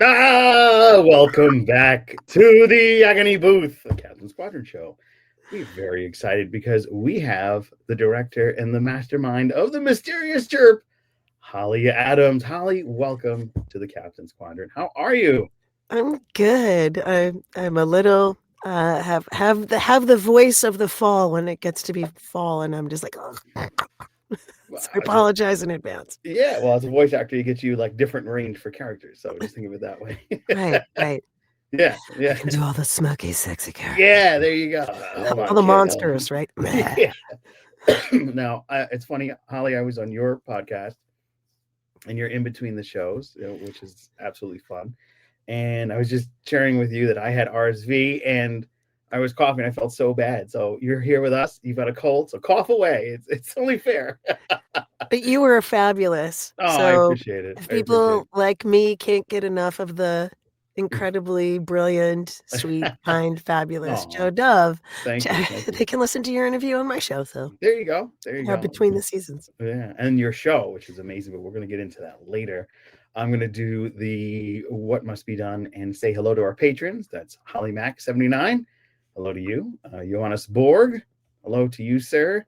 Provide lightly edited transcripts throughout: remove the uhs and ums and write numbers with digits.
Welcome back to the Agony Booth, the Captain's Quadrant show. We're very excited because we have the director and the mastermind of the mysterious chirp, Holly Adams. Holly, welcome to the Captain's Quadrant. How are you? I'm good. I'm a little have the voice of the fall when it gets to be fall, and I'm just like, oh. Well, So I apologize in advance. yeah, well, as a voice actor, you get you like different range for characters. So just think of it that way. Right. Yeah, I yeah, can do all the smoky, sexy characters. yeah. There you go. Hold All on, the kid. Hold on. monsters, right? Yeah. Now, it's funny, Holly. I was on your podcast, and you're in between the shows, which is absolutely fun. And I was just sharing with you that I had RSV and I was coughing. I felt so bad. So you're here with us. You've got a cold, so cough away. It's only fair. But you were fabulous. Oh, I So appreciate it. if I appreciate people like me can't get enough of the incredibly brilliant, sweet, it. kind, fabulous Oh, Joe Dove, thank you, thank they you. can listen to your interview on my show. So There you go. There you go. between the seasons. Yeah, and your show, which is amazing, but we're going to get into that later. I'm going to do the what must be done and say hello to our patrons. That's Holly Mac 79. Hello to you. Johannes Borg. Hello to you, sir.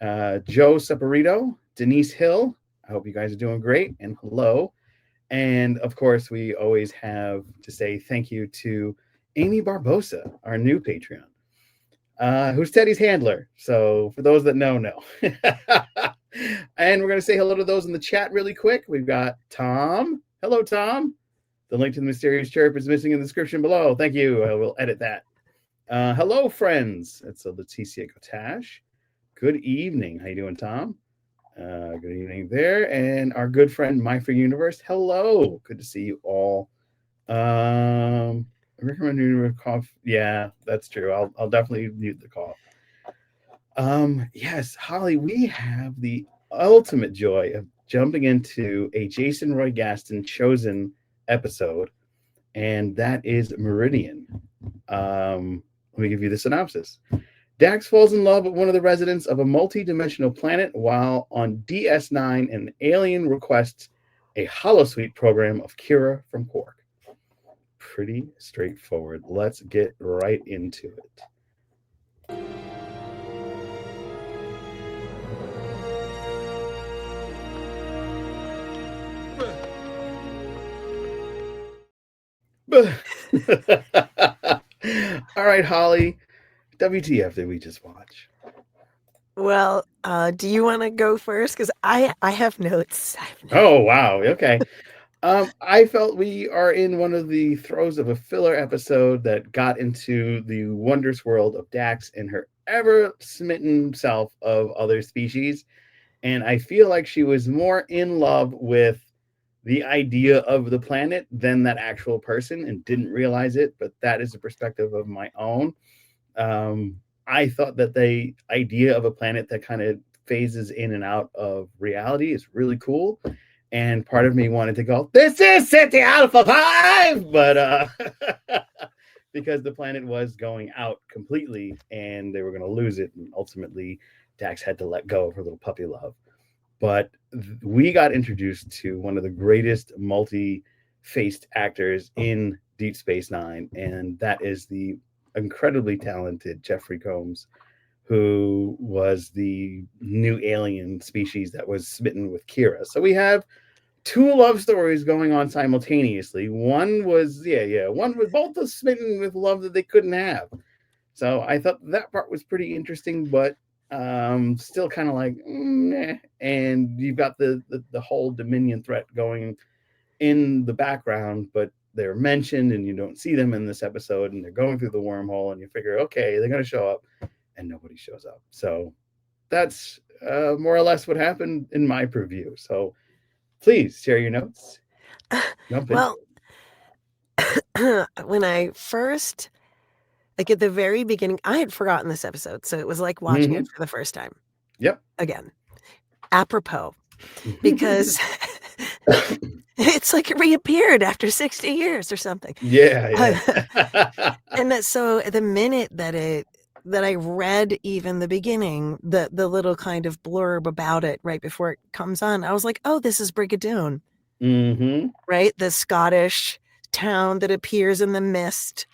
Joe Saporito. Denise Hill. I hope you guys are doing great. And hello. And of course, we always have to say thank you to Amy Barbosa, our new Patreon, who's Teddy's handler. So for those that know. And we're going to say hello to those in the chat really quick. We've got Tom. Hello, Tom. The link to the mysterious chirp is missing in the description below. Thank you. I will edit that. Hello, friends. It's a Leticia Gotash. Good evening. How you doing, Tom? Good evening there. And our good friend, My Free Universe. Hello. Good to see you all. I recommend you cough. Yeah, that's true. I'll definitely mute the cough. Yes, Holly, we have the ultimate joy of jumping into a Jason Roy Gaston chosen episode, and that is Meridian. Let me give you the synopsis. Dax falls in love with one of the residents of a multi-dimensional planet while on DS9, an alien requests a holosuite program of Kira from Quark. Pretty straightforward. Let's get right into it. All right, Holly. WTF did we just watch? Well, do you want to go first? Because I have notes. Oh, wow. Okay. I felt we are in one of the throes of a filler episode that got into the wondrous world of Dax and her ever smitten self of other species. And I feel like she was more in love with the idea of the planet than that actual person and didn't realize it. But that is a perspective of my own. I thought that the idea of a planet that kind of phases in and out of reality is really cool. And part of me wanted to go, this is City Alpha 5! But because the planet was going out completely and they were going to lose it. And ultimately, Dax had to let go of her little puppy love. But we got introduced to one of the greatest multi-faced actors in Deep Space Nine. And that is the incredibly talented Jeffrey Combs, who was the new alien species that was smitten with Kira. So we have two love stories going on simultaneously. One was both smitten with love that they couldn't have. So I thought that part was pretty interesting, but still kind of like meh. And you've got the whole Dominion threat going in the background, but they're mentioned and you don't see them in this episode, and they're going through the wormhole, and you figure, okay, they're going to show up, and nobody shows up. So that's more or less what happened in my preview. So please share your notes. Jump Well, into when I first, like at the very beginning, I had forgotten this episode, so it was like it. watching it for the first time. Yep. Again, apropos, because it's like it reappeared after 60 years or something. Yeah. And so the minute that I read even the beginning, the little kind of blurb about it right before it comes on, I was like, oh, this is Brigadoon. Mm-hmm. Right? The Scottish town that appears in the mist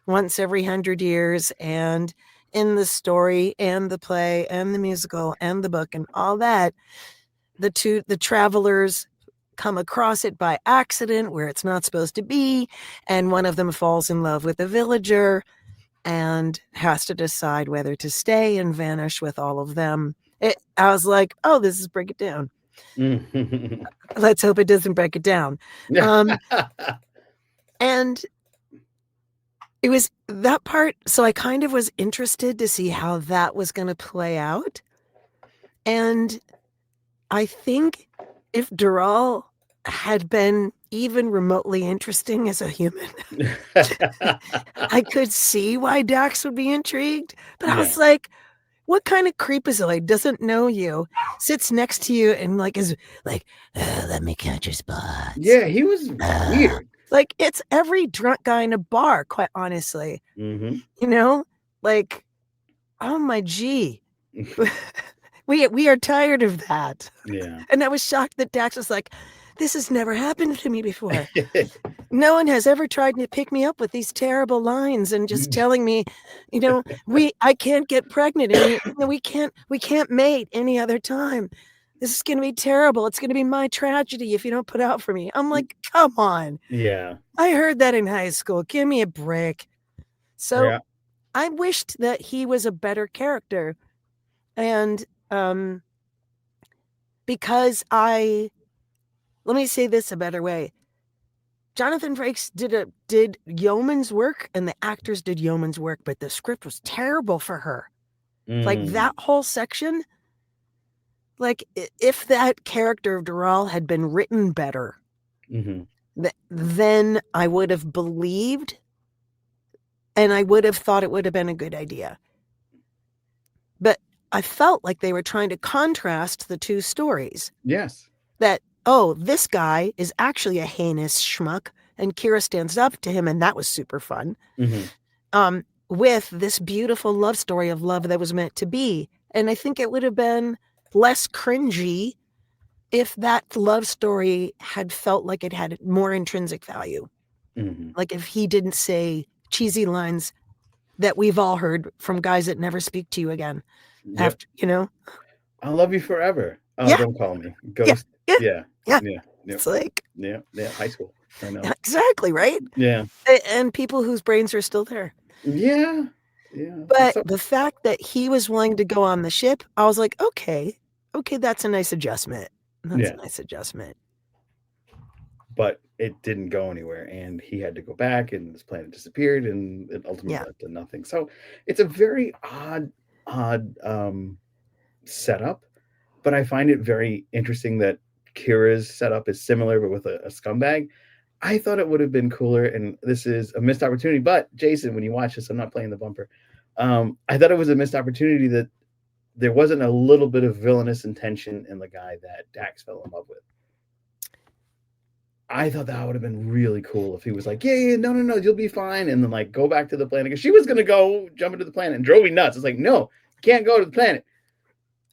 once every 100 years, and in the story and the play and the musical and the book and all that, the travelers come across it by accident where it's not supposed to be, and one of them falls in love with a villager and has to decide whether to stay and vanish with all of them. I was like, oh, this is Break It Down. Let's hope it doesn't break it down. And it was that part. So I kind of was interested to see how that was going to play out. And I think if Dural had been even remotely interesting as a human, I could see why Dax would be intrigued. But I was like, what kind of creepazoid doesn't know you, sits next to you and like is like, let me catch your spots. Yeah, he was weird. Like it's every drunk guy in a bar, quite honestly. Mm-hmm. You know, like, oh my gee. We are tired of that. Yeah. And I was shocked that Dax was like, this has never happened to me before. No one has ever tried to pick me up with these terrible lines and just telling me, you know, I can't get pregnant and we can't mate any other time. This is going to be terrible. It's going to be my tragedy if you don't put out for me. I'm like, come on. Yeah. I heard that in high school. Give me a break. So I wished that he was a better character. And because let me say this a better way. Jonathan Frakes did yeoman's work, and the actors did yeoman's work, but the script was terrible for her. Like that whole section, like if that character of Dural had been written better, then I would have believed, and I would have thought it would have been a good idea. But I felt like they were trying to contrast the two stories. Yes. That, oh, this guy is actually a heinous schmuck, and Kira stands up to him, and that was super fun. With this beautiful love story of love that was meant to be. And I think it would have been less cringy if that love story had felt like it had more intrinsic value. Like if he didn't say cheesy lines that we've all heard from guys that never speak to you again. After, you know, I'll love you forever. Oh, don't call me ghost. Yeah. It's like, high school. I know. Exactly, right? Yeah. And people whose brains are still there. Yeah. But the fact that he was willing to go on the ship, I was like, okay, that's a nice adjustment. That's a nice adjustment. But it didn't go anywhere, and he had to go back, and this planet disappeared, and it ultimately led to nothing. So it's a very odd setup, but I find it very interesting that Kira's setup is similar, but with a scumbag. I thought it would have been cooler, and this is a missed opportunity. But Jason, when you watch this, I'm not playing the bumper. I thought it was a missed opportunity that there wasn't a little bit of villainous intention in the guy that Dax fell in love with. I thought that would have been really cool if he was like, no, you'll be fine, and then like go back to the planet, because she was gonna go jump into the planet and drove me nuts. It's like, no, can't go to the planet.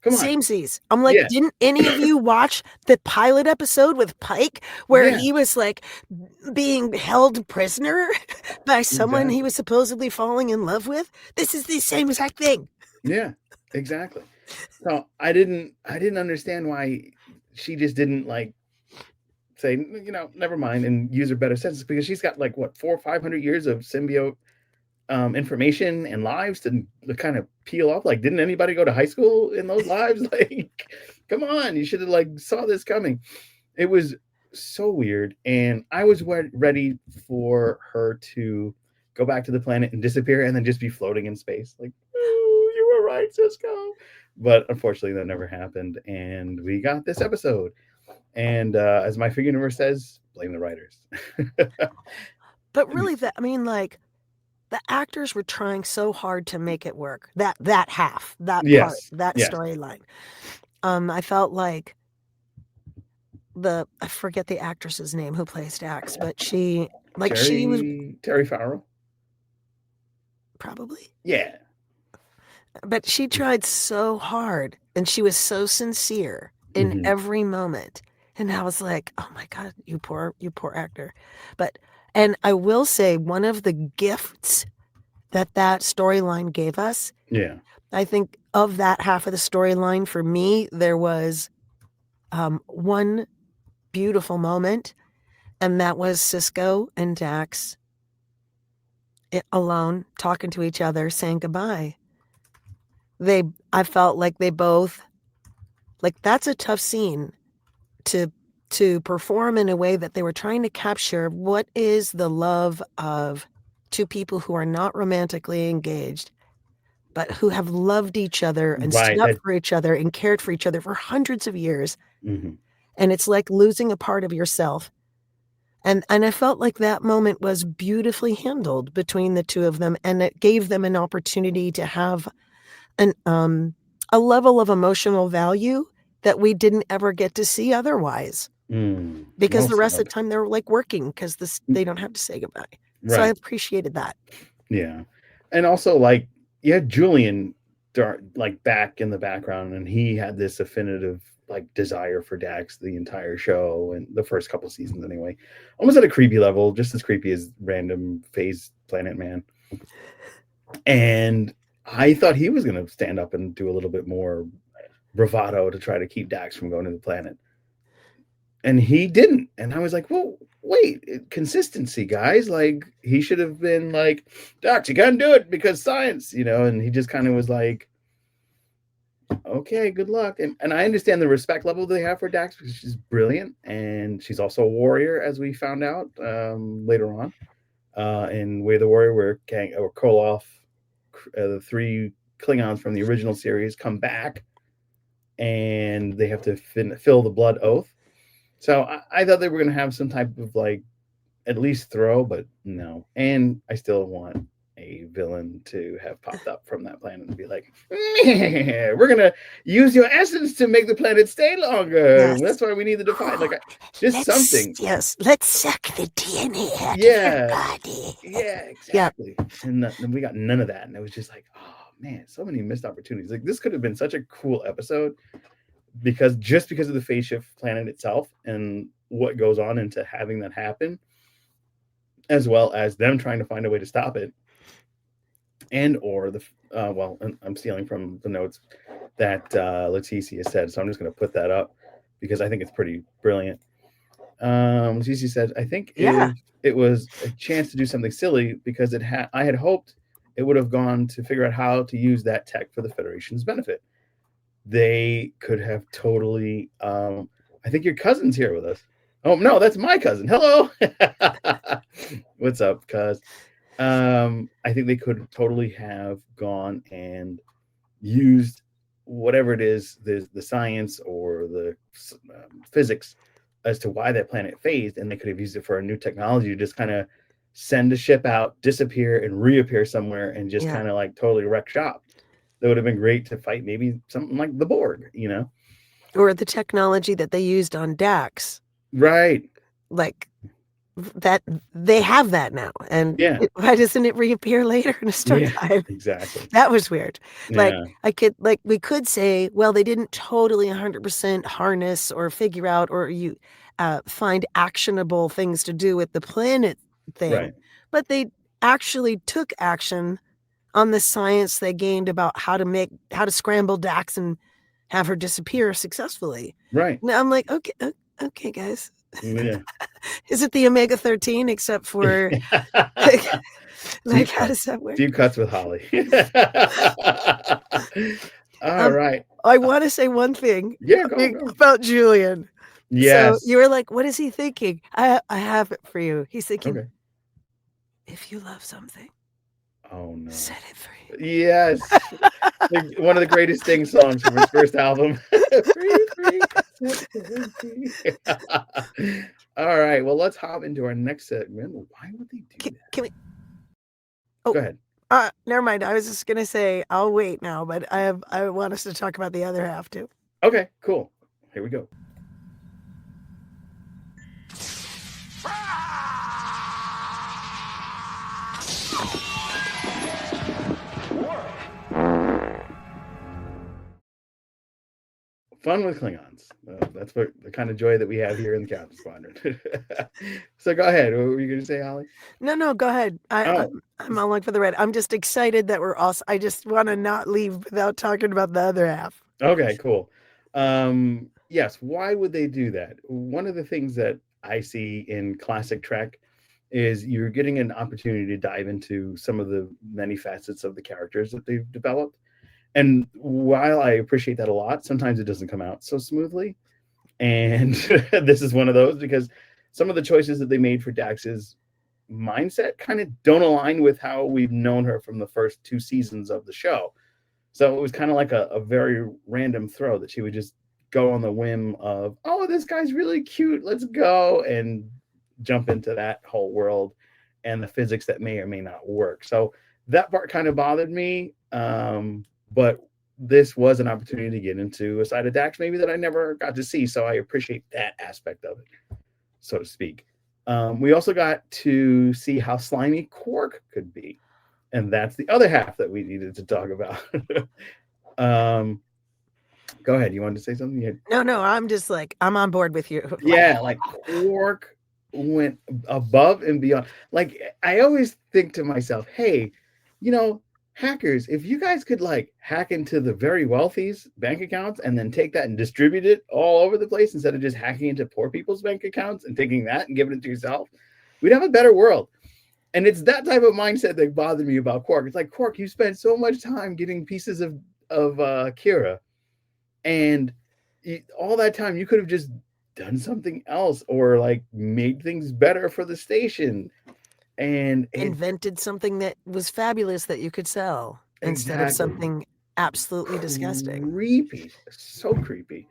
Come on. Samesies. I'm like, didn't any of you watch the pilot episode with Pike where he was like being held prisoner by someone he was supposedly falling in love with? This is the same exact thing. Yeah, exactly. So I didn't understand why she just didn't like say, never mind, and use her better senses, because she's got like what 400 or 500 years of symbiote information and lives to kind of peel off. Like, didn't anybody go to high school in those lives? Like, come on, you should have like saw this coming. It was so weird, and I was ready for her to go back to the planet and disappear, and then just be floating in space. Like, oh, you were right, Cisco. But unfortunately, that never happened, and we got this episode. And as my figure universe says, blame the writers. But really, like, the actors were trying so hard to make it work. That half, that part, that storyline. I felt like I forget the actress's name who plays Dax, but she was Terry Farrell. Probably. Yeah. But she tried so hard, and she was so sincere in every moment. And I was like, oh my God, you poor actor. But And I will say one of the gifts that storyline gave us, Yeah. I think of that half of the storyline, for me, there was one beautiful moment, and that was Cisco and Dax alone talking to each other, saying goodbye. I felt like they both, like, that's a tough scene to perform in a way that they were trying to capture what is the love of two people who are not romantically engaged, but who have loved each other and stood Right. up for each other and cared for each other for hundreds of years. Mm-hmm. And it's like losing a part of yourself. And I felt like that moment was beautifully handled between the two of them, and it gave them an opportunity to have an a level of emotional value that we didn't ever get to see otherwise. Because Well the rest of said. the time they're like working because they don't have to say goodbye. So I Right. appreciated that. Yeah. And also, like, you had Julian like back in the background, and he had this affinitive like desire for Dax the entire show and the first couple seasons anyway. Almost at a creepy level, just as creepy as random phase Planet Man. And I thought he was gonna stand up and do a little bit more bravado to try to keep Dax from going to the planet. And he didn't. And I was like, well, wait, consistency, guys. Like, he should have been like, Dax, you can't do it because science, you know. And he just kind of was like, okay, good luck. And I understand the respect level they have for Dax because she's brilliant. And she's also a warrior, as we found out later on in Way of the Warrior, where Koloff, the three Klingons from the original series, come back and they have to fill the blood oath. So I thought they were going to have some type of like at least throw, but no. And I still want a villain to have popped up from that planet and be like, we're going to use your essence to make the planet stay longer. Yes. That's why we need to define like just something. Yes, let's suck the DNA out of Yeah. your body. Yeah, exactly. And we got none of that. And it was just like, oh man, so many missed opportunities. Like this could have been such a cool episode because of the phase shift planet itself and what goes on into having that happen, as well as them trying to find a way to stop it, and or the I'm stealing from the notes that Leticia said, so I'm just going to put that up because I think it's pretty brilliant. Leticia said, I think if it was a chance to do something silly because I had hoped it would have gone to figure out how to use that tech for the Federation's benefit. They could have totally I think your cousin's here with us. Oh no, that's my cousin. Hello. What's up, cuz? I think they could totally have gone and used whatever it is, the science or the physics as to why that planet phased, and they could have used it for a new technology to just kind of send a ship out, disappear, and reappear somewhere, and just kind of like totally wreck shop. That would have been great to fight maybe something like the Borg, you know? Or the technology that they used on Dax. Right. Like that, they have that now. And why doesn't it reappear later in a storyline? Exactly. That was weird. Like we could say, well, they didn't totally 100% harness or figure out or find actionable things to do with the planet thing, but they actually took action on the science they gained about how to scramble Dax and have her disappear successfully. Right. Now I'm like, okay, guys. Yeah. Is it the Omega-13 except for like how does that work? Deep cuts with Holly. All right. I want to say one thing go. about Julian. Yes. So you were like, what is he thinking? I have it for you. He's thinking, if you love something, oh no, set it free. Yes. One of the greatest Sting songs from his first album. Free. All right. Well, let's hop into our next segment. Why would they do that? Can we? Oh, go ahead. Never mind. I was just gonna say I'll wait now, but I want us to talk about the other half too. Okay, cool. Here we go. Fun with Klingons. That's what the kind of joy that we have here in the Captain's Quadrant. So go ahead. What were you going to say, Holly? No, go ahead. Oh, I'm along for the ride. I'm just excited that we're also. I just want to not leave without talking about the other half. okay, cool. Yes, why would they do that? One of the things that I see in classic Trek is you're getting an opportunity to dive into some of the many facets of the characters that they've developed. And while I appreciate that a lot, sometimes it doesn't come out so smoothly. And this is one of those because some of the choices that they made for Dax's mindset kind of don't align with how we've known her from the first two seasons of the show. So it was kind of like a very random throw that she would just go on the whim of, oh, this guy's really cute. Let's go and jump into that whole world and the physics that may or may not work. So that part kind of bothered me. But this was an opportunity to get into a side of Dax maybe that I never got to see. So I appreciate that aspect of it, so to speak. We also got to see how slimy Quark could be. And that's the other half that we needed to talk about. Go ahead. You wanted to say something? No, I'm just like, I'm on board with you. Yeah, like Quark went above and beyond. Like, I always think to myself, hey, hackers, if you guys could like hack into the very wealthy's bank accounts and then take that and distribute it all over the place instead of just hacking into poor people's bank accounts and taking that and giving it to yourself, we'd have a better world. And it's that type of mindset that bothered me about Quark. It's like, Quark, you spent so much time getting pieces of Kira, and all that time you could have just done something else or like made things better for the station. And invented something that was fabulous that you could sell instead of something absolutely disgusting. Creepy, so creepy.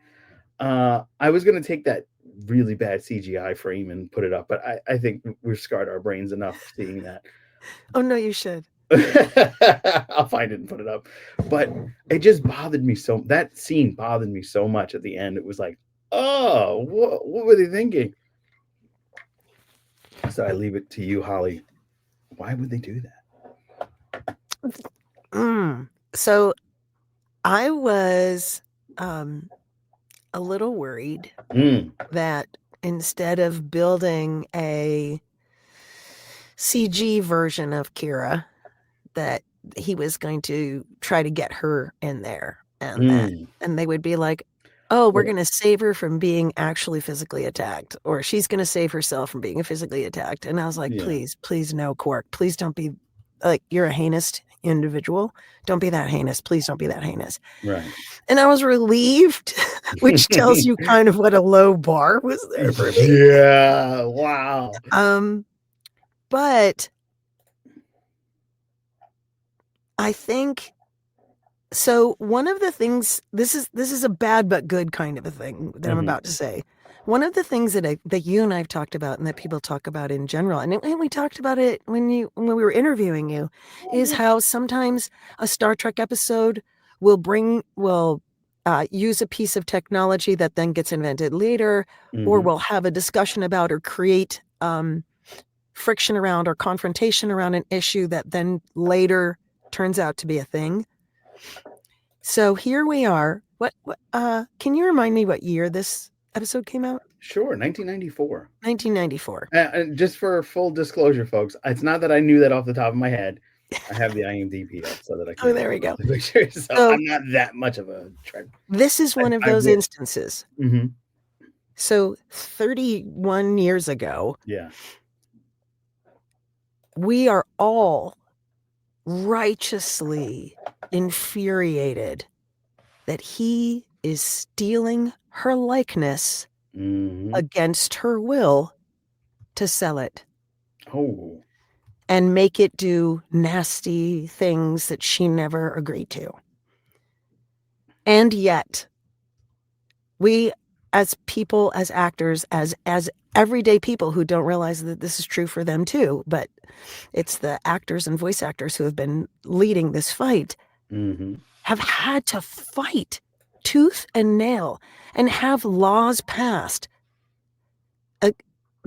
I was going to take that really bad CGI frame and put it up, but I think we've scarred our brains enough seeing that. Oh, no, you should. I'll find it and put it up. But it just bothered me so. That scene bothered me so much at the end. It was like, oh, what were they thinking? So I leave it to you, Holly. Why would they do that? So I was a little worried that instead of building a CG version of Kira, that he was going to try to get her in there, and they would be like, oh, we're going to save her from being actually physically attacked, or she's going to save herself from being physically attacked. And I was like, please no, Quark, please don't be like, you're a heinous individual. Don't be that heinous. Please don't be that heinous. Right. And I was relieved, which tells you kind of what a low bar was there for me. Yeah. Wow. But I think so. One of the things, this is a bad but good kind of a thing that I'm about to say. One of the things that you and I've talked about, and that people talk about in general, and we talked about it when we were interviewing you, is how sometimes a Star Trek episode will use a piece of technology that then gets invented later, or will have a discussion about or create friction around or confrontation around an issue that then later turns out to be a thing. So here we are. What can you remind me what year this episode came out? Sure, 1994. 1994. And just for full disclosure, folks, it's not that I knew that off the top of my head. I have the IMDb up so that I can. Oh, there we go. So I'm not that much of a Trek. This is one of those instances. Mm-hmm. So 31 years ago, we are all righteously infuriated that he is stealing her likeness against her will to sell it. Oh. And make it do nasty things that she never agreed to. And yet, we as people, as actors, as everyday people who don't realize that this is true for them too, but it's the actors and voice actors who have been leading this fight, have had to fight tooth and nail and have laws passed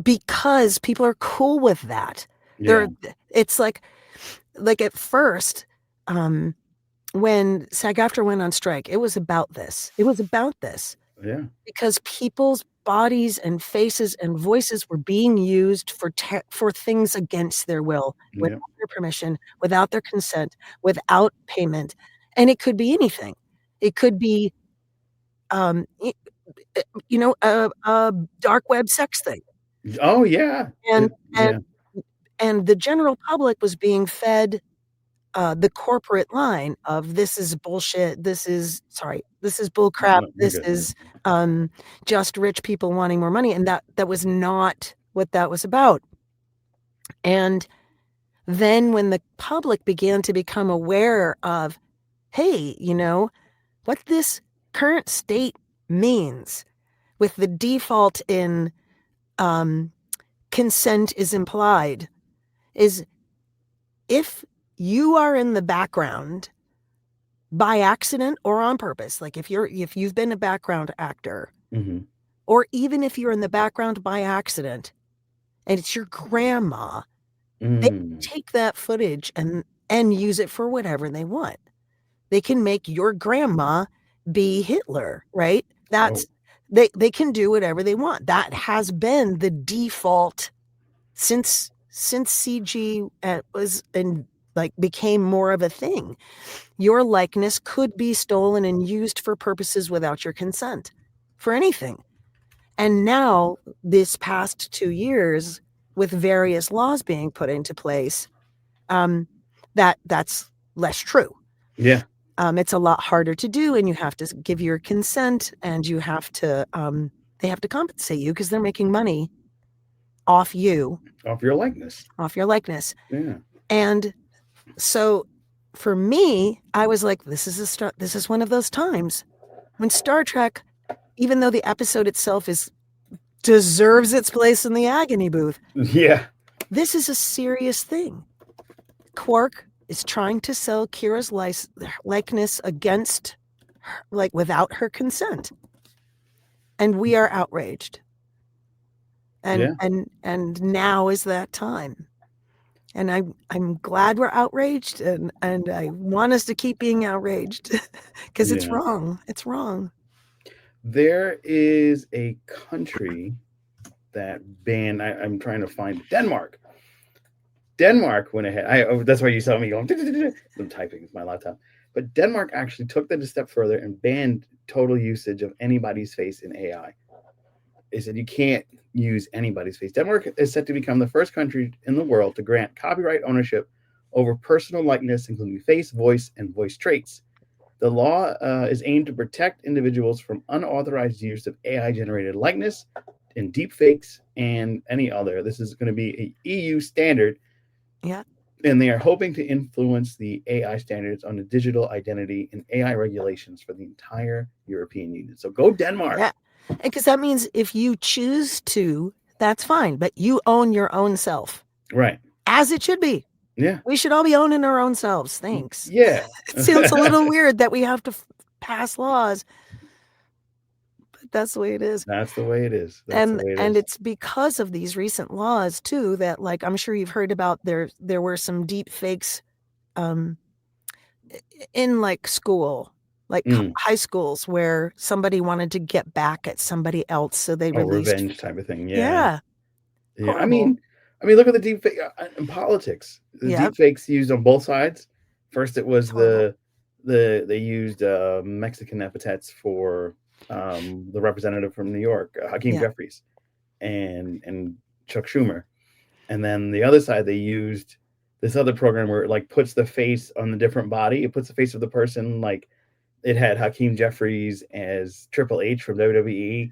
because people are cool with that. It's like at first, when SAG-AFTRA went on strike, it was about this. It was about this Yeah. because people's bodies and faces and voices were being used for things against their will, Yeah. without their permission, without their consent, without payment, and it could be anything. It could be, um, a dark web sex thing, Oh yeah. and and Yeah. and the general public was being fed the corporate line of this is bullshit. This is bull crap. No, you're This good. is just rich people wanting more money, and that was not what that was about. And then when the public began to become aware of, hey, what this current state means with the default in um, consent is implied, is if you are in the background by accident or on purpose, like if you've been a background actor, Hmm. or even if you're in the background by accident and it's your grandma, they Mm. take that footage and use it for whatever they want. They can make your grandma be Hitler, right? Oh. They can do whatever they want. That has been the default since CG was and like became more of a thing. Your likeness could be stolen and used for purposes without your consent for anything. And now, this past 2 years, with various laws being put into place, that's less true. Yeah. It's a lot harder to do, and you have to give your consent, and you have to they have to compensate you because they're making money off you, Off your likeness. off your likeness. Yeah. And so for me, I was like, this is one of those times when Star Trek, even though the episode itself deserves its place in the agony booth, Yeah. this is a serious thing. Quark is trying to sell Kira's likeness against her, like without her consent, and we are outraged. And Yeah. and now is that time. And I'm glad we're outraged, and I want us to keep being outraged because it's Yeah. wrong. It's wrong. There is a country that banned. I'm trying to find Denmark. Denmark went ahead. That's why you saw me going. I'm typing with my laptop. But Denmark actually took that a step further and banned total usage of anybody's face in AI. They said you can't use anybody's face. Denmark is set to become the first country in the world to grant copyright ownership over personal likeness, including face, voice, and voice traits. The law is aimed to protect individuals from unauthorized use of AI-generated likeness and deepfakes and any other. This is going to be an EU standard. Yeah. And they are hoping to influence the AI standards on the digital identity and AI regulations for the entire European Union. So go Denmark. Yeah. Because that means if you choose to, that's fine, but you own your own self. Right. As it should be. Yeah. We should all be owning our own selves. Thanks. Yeah. It sounds a little weird that we have to pass laws, but that's the way it is. That's the way it is. That's the way it And is. it's because of these recent laws too that, like, I'm sure you've heard about, there were some deep fakes in like school, like high schools, where somebody wanted to get back at somebody else, so they released revenge type of thing. Yeah. Yeah. Yeah. Horrible. I mean, look at the deep fake in politics. The Yep. deep fakes used on both sides. First, it was Horrible. they used Mexican epithets for the representative from New York, Hakeem Yeah. Jeffries, and Chuck Schumer, and then the other side they used this other program where it like puts the face on the different body. It puts the face of the person, like it had Hakeem Jeffries as Triple H from WWE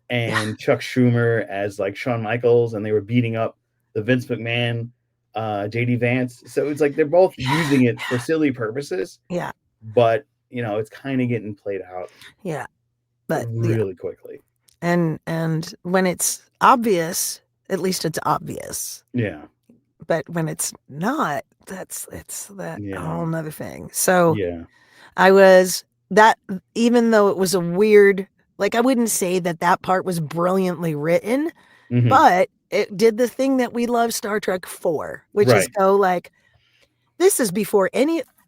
and Chuck Schumer as like Shawn Michaels, and they were beating up the Vince McMahon, JD Vance. So it's like they're both using it for silly purposes. Yeah. But it's kind of getting played out. Yeah. But really quickly. And when it's obvious, at least it's obvious. Yeah. But when it's not, it's that Yeah. whole nother thing. So Yeah. I was that, even though it was a weird, like, I wouldn't say that part was brilliantly written, but it did the thing that we love Star Trek for, which is go like, this is before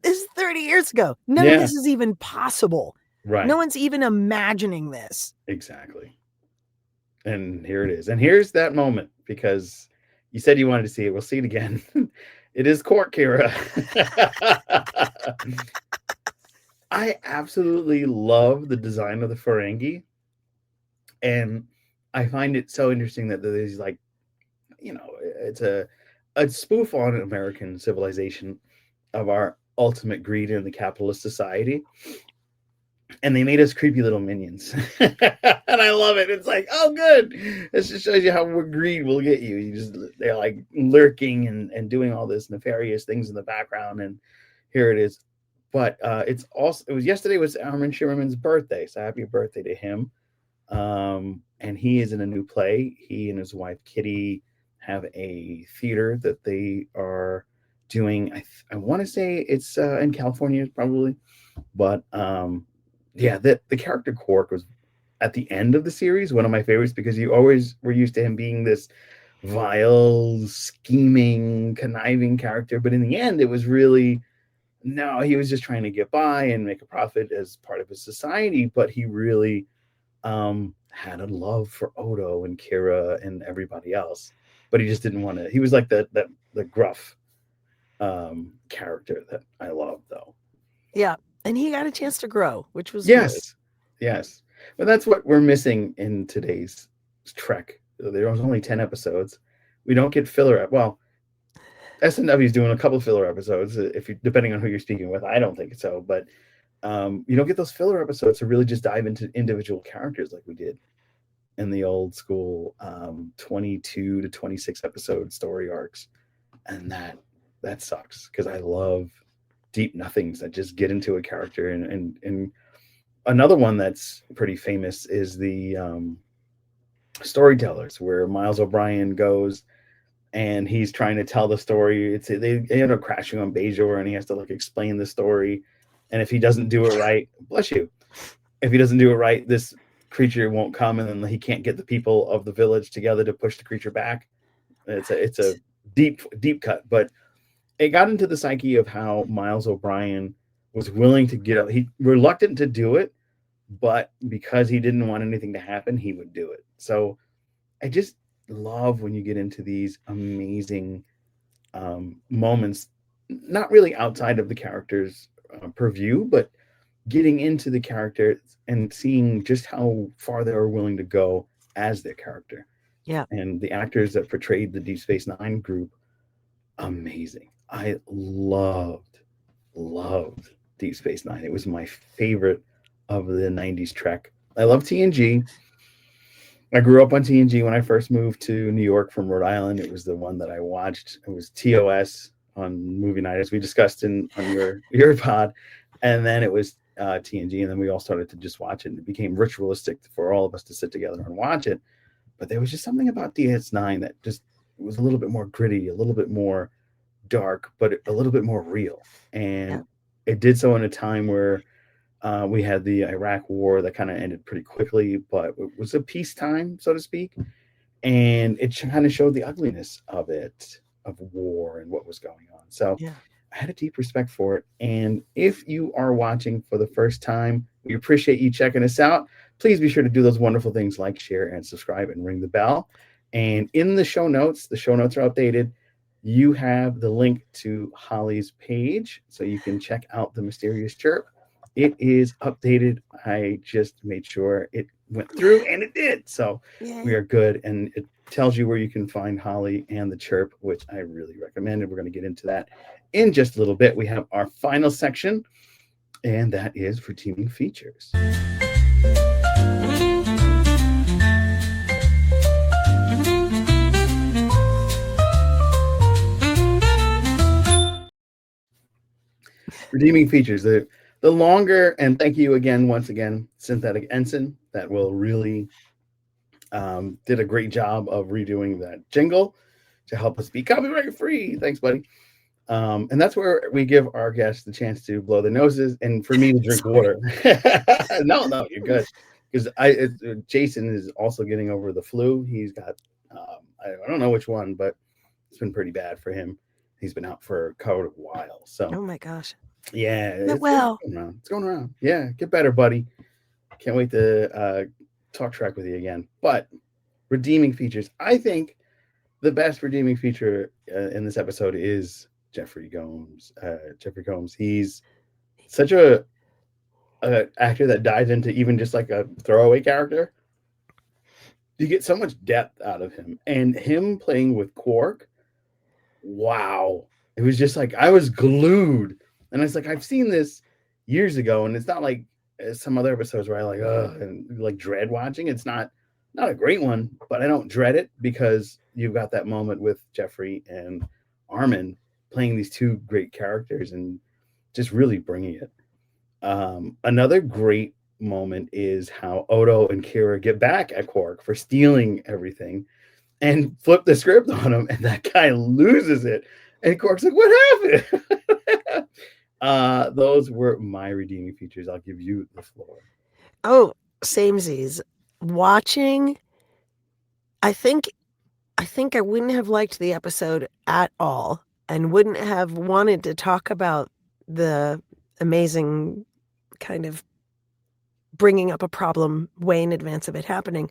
This is 30 years ago. None of Yeah, this is even possible. right. No one's even imagining this. Exactly. And here it is. And here's that moment because you said you wanted to see it. We'll see it again. It is court, Kira. I absolutely love the design of the Ferengi. And I find it so interesting that there's like, it's a spoof on American civilization of our ultimate greed in the capitalist society. And they made us creepy little minions. And I love it. It's like, oh, good. This just shows you how greed will get you. They're like lurking and doing all this nefarious things in the background. And here it is. But yesterday was Armin Shimmerman's birthday. So happy birthday to him. And he is in a new play. He and his wife, Kitty, have a theater that they are doing. I want to say it's in California, probably. But yeah, the character Quark was at the end of the series one of my favorites because you always were used to him being this vile, scheming, conniving character, but in the end, it was really no, he was just trying to get by and make a profit as part of his society, but he really had a love for Odo and Kira and everybody else, but he just didn't want to. He was like the gruff character that I love, though. Yeah. And he got a chance to grow, which was great. Yes, yes. But that's what we're missing in today's Trek. There was only 10 episodes. We don't get filler. Well, SNW is doing a couple of filler episodes, if you depending on who you're speaking with. I don't think so, but you don't get those filler episodes to really just dive into individual characters like we did in the old school 22 to 26 episode story arcs, and that sucks because I love deep nothings that just get into a character and another one that's pretty famous is the Storytellers, where Miles O'Brien goes and he's trying to tell the story. They end up crashing on Bajor, and he has to like explain the story. And if he doesn't do it right, bless you. If he doesn't do it right, this creature won't come, and then he can't get the people of the village together to push the creature back. It's a deep cut, but it got into the psyche of how Miles O'Brien was willing to get up. He reluctant to do it, but because he didn't want anything to happen, he would do it. So I just love when you get into these amazing moments, not really outside of the character's purview, but getting into the character and seeing just how far they were willing to go as their character. Yeah. And the actors that portrayed the Deep Space Nine group, amazing. I loved Deep Space Nine. It was my favorite of the 90s Trek. I love TNG. I grew up on TNG when I first moved to New York from Rhode Island. It was the one that I watched. It was TOS on movie night, as we discussed on your pod. And then it was TNG. And then we all started to just watch it. And it became ritualistic for all of us to sit together and watch it. But there was just something about DS9 that just was a little bit more gritty, a little bit more dark, but a little bit more real. And it did so in a time where we had the Iraq war that kind of ended pretty quickly, but it was a peacetime, so to speak. And it kind of showed the ugliness of it, of war and what was going on. So I had a deep respect for it. And if you are watching for the first time, we appreciate you checking us out. Please be sure to do those wonderful things like share and subscribe and ring the bell. And in the show notes are updated. You have the link to Holly's page, so you can check out the Mysterious Chirp. It is updated. I just made sure it went through, and it did. So we are good. And it tells you where you can find Holly and the Chirp, which I really recommend. And we're going to get into that in just a little bit. We have our final section, and that is redeeming features. Redeeming features. The longer, and thank you again, once again, Synthetic Ensign, that will really did a great job of redoing that jingle to help us be copyright free. Thanks, buddy. And that's where we give our guests the chance to blow their noses and for me to drink water. No, you're good. Because Jason is also getting over the flu. He's got, I don't know which one, but it's been pretty bad for him. He's been out for quite a while. So, oh my gosh. Yeah, But it's well, going around. It's going around. Yeah, get better, buddy. Can't wait to talk track with you again. But redeeming features, I think the best redeeming feature in this episode is Jeffrey Combs. Jeffrey Combs. He's such a actor that dives into even just like a throwaway character. You get so much depth out of him, and him playing with Quark. Wow, it was just like I was glued, and it's like I've seen this years ago, and it's not like some other episodes where I like and like dread watching. It's not a great one, but I don't dread it because you've got that moment with Jeffrey and Armin playing these two great characters and just really bringing it. Another great moment is how Odo and Kira get back at Quark for stealing everything and flip the script on him, and that guy loses it. And Quark's like, "What happened?" Those were my redeeming features. I'll give you the floor. oh, samesies. Watching, I think I wouldn't have liked the episode at all and wouldn't have wanted to talk about the amazing kind of bringing up a problem way in advance of it happening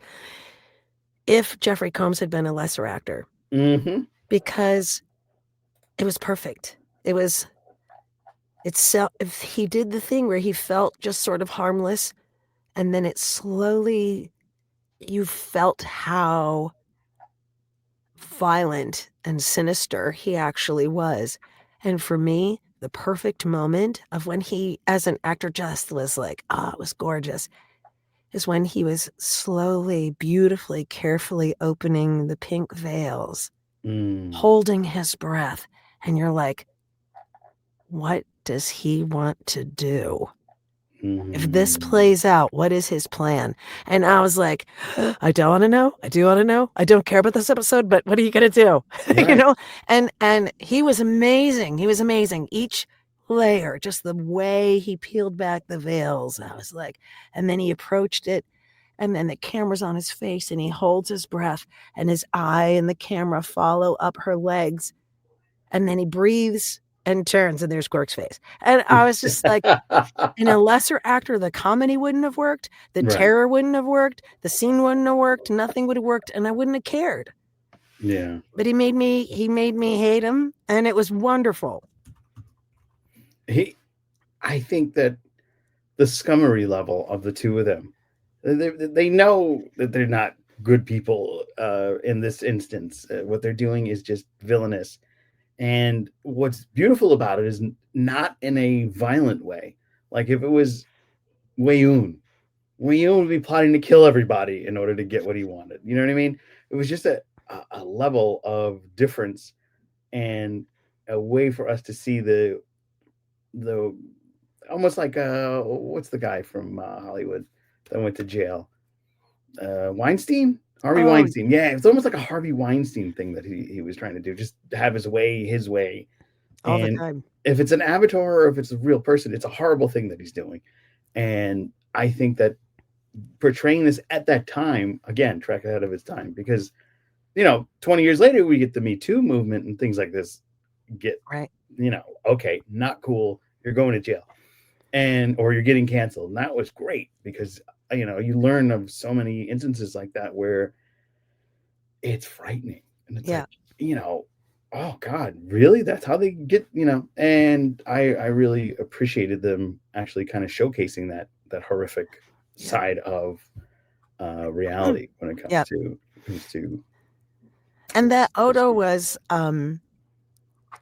if Jeffrey Combs had been a lesser actor, Mm-hmm. because it was perfect. If he did the thing where he felt just sort of harmless, and then it slowly, you felt how violent and sinister he actually was. And for me, the perfect moment of when he, as an actor, just was like, it was gorgeous, is when he was slowly, beautifully, carefully opening the pink veils, holding his breath. And you're like, what does he want to do? If this plays out, what is his plan? And I was like, I don't want to know. I do want to know. I don't care about this episode, but what are you going to do? Right. And he was amazing. He was amazing. Each layer, just the way he peeled back the veils. I was like, and then he approached it, and then the camera's on his face, and he holds his breath, and his eye and the camera follow up her legs, and then he breathes and turns, and there's Quark's face. And I was just like, in a lesser actor, the comedy wouldn't have worked, the Right. terror wouldn't have worked, the scene wouldn't have worked, nothing would have worked, and I wouldn't have cared. Yeah. But he made me hate him, and it was wonderful. I think that the scummery level of the two of them, they know that they're not good people in this instance. What they're doing is just villainous. And what's beautiful about it is not in a violent way. Like if it was Wayoon, Wayoon would be plotting to kill everybody in order to get what he wanted. You know what I mean? It was just a level of difference and a way for us to see the almost like what's the guy from Hollywood that went to jail? Weinstein? Harvey Oh, Weinstein. Yeah, it's almost like a Harvey Weinstein thing that he was trying to do, just have his way. all the And time. if it's an avatar or if it's a real person, it's a horrible thing that he's doing. And I think that portraying this at that time, again, track ahead of its time, because 20 years later we get the Me Too movement and things like this get, Right. Okay, not cool. You're going to jail. Or you're getting canceled. And that was great because you learn of so many instances like that where it's frightening. And it's Yeah. like, oh God, really? That's how they get. And I really appreciated them actually kind of showcasing that horrific side of reality when it comes Yeah. to And that Odo was,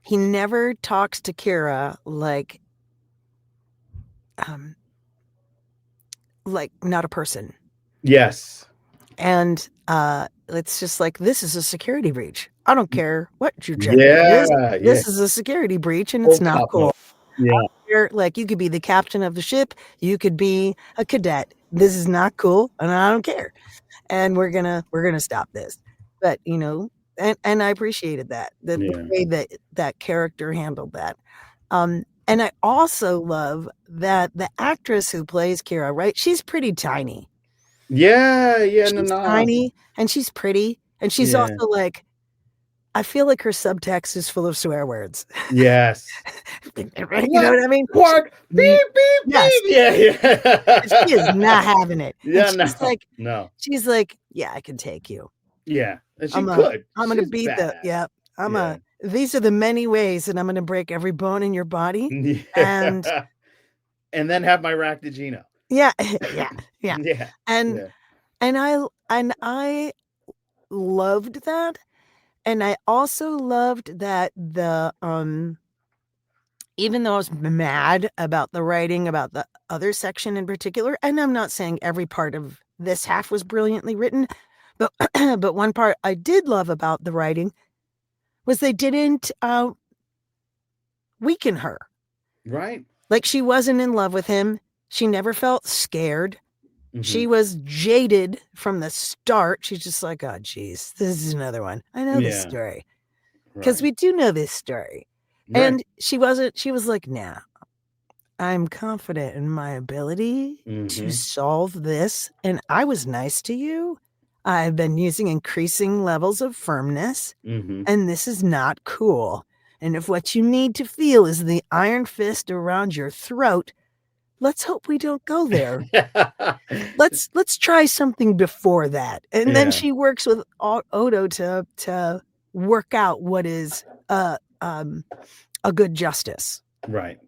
he never talks to Kira like not a person. Yes. And it's just like, this is a security breach. I don't care what your gender Yeah, is. yeah. This is a security breach, and Full it's not top cool. note. Yeah. Like, you could be the captain of the ship, you could be a cadet. This is not cool, and I don't care. And we're gonna stop this. But and I appreciated that the way that character handled that. And I also love that the actress who plays Kira, right? She's pretty tiny. Yeah, She's no. tiny and she's pretty, and she's Yeah. also like I feel like her subtext is full of swear words. Yes. You know What? what I mean? Quark? Beep, beep, Yes. beep. Yeah, She is not yeah. having it. And Yeah, no, no. she's like, yeah, I can take you. Yeah. And she I'm could. gonna She's beat the badass. yeah. Yeah. These are the many ways that I'm gonna break every bone in your body. And Yeah. And then have my rack to Gino. yeah, yeah, yeah. Yeah. And Yeah. I loved that. And I also loved that even though I was mad about the writing, about the other section in particular, and I'm not saying every part of this half was brilliantly written, but but one part I did love about the writing was they didn't weaken her. Right. Like she wasn't in love with him. She never felt scared. Mm-hmm. She was jaded from the start. She's just like, oh, geez, this is another one. I know this Yeah. story because Right. we do know this story. Right. And she was like, nah, I'm confident in my ability to Mm-hmm. solve this. And I was nice to you. I've been using increasing levels of firmness, Mm-hmm. and this is not cool. And if what you need to feel is the iron fist around your throat, let's hope we don't go there. Let's try something before that. And then Yeah. she works with Odo to work out what is a good justice. Right.